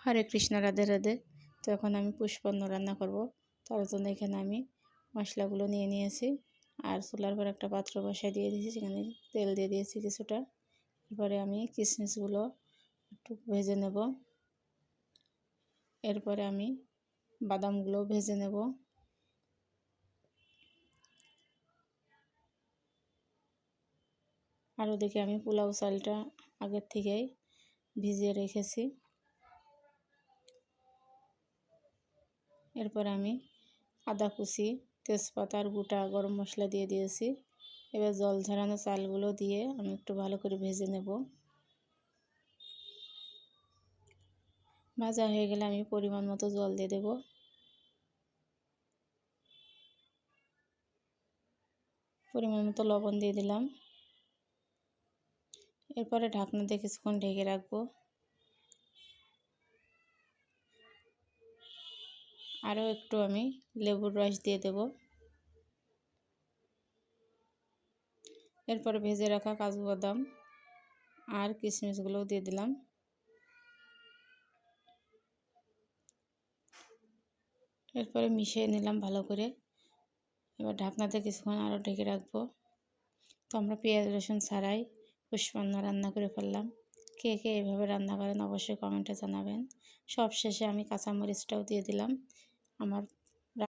হরে কৃষ্ণ, রাধে রাধে। তো এখন আমি পুষ্পান্ন রান্না করব। তার জন্য এখানে আমি মশলাগুলো নিয়ে নিয়েছি আর চুলার পর একটা পাত্র বসায় দিয়ে দিয়েছি, সেখানে তেল দিয়ে দিয়েছি কিছুটা। এরপরে আমি কিশমিশগুলো একটু ভেজে নেব। এরপরে আমি বাদামগুলো ভেজে নেব। আর ওদিকে আমি পোলাও চালটা আগের থেকেই ভিজিয়ে রেখেছি। এরপর আমি আদা কুচি, তেজপাতা আর গোটা গরম মশলা দিয়ে দিয়েছি। এবার জল ঝরানো চালগুলো দিয়ে আমি একটু ভালো করে ভেজে নেব। ভাজা হয়ে গেলে আমি পরিমাণ মতো জল দিয়ে দেব। পরিমাণ মতো লবণ দিয়ে দিলাম। এরপরে ঢাকনা দিয়ে কিছুক্ষণ ঢেকে রাখবো। আরও একটু আমি লেবুর রস দিয়ে দেব। এরপরে ভেজে রাখা কাজু বাদাম আর কিশমিশগুলোও দিয়ে দিলাম। এরপরে মিশিয়ে নিলাম ভালো করে। এবার ঢাকনাতে কিছুক্ষণ আরও ঢেকে রাখবো। তো আমরা পেঁয়াজ রসুন ছাড়াই পুষ্পান্ন রান্না করে ফেললাম। কে কে এভাবে রান্না করেন অবশ্যই কমেন্টে জানাবেন। সব শেষে আমি কাঁচামরিচটাও দিয়ে দিলাম। আমার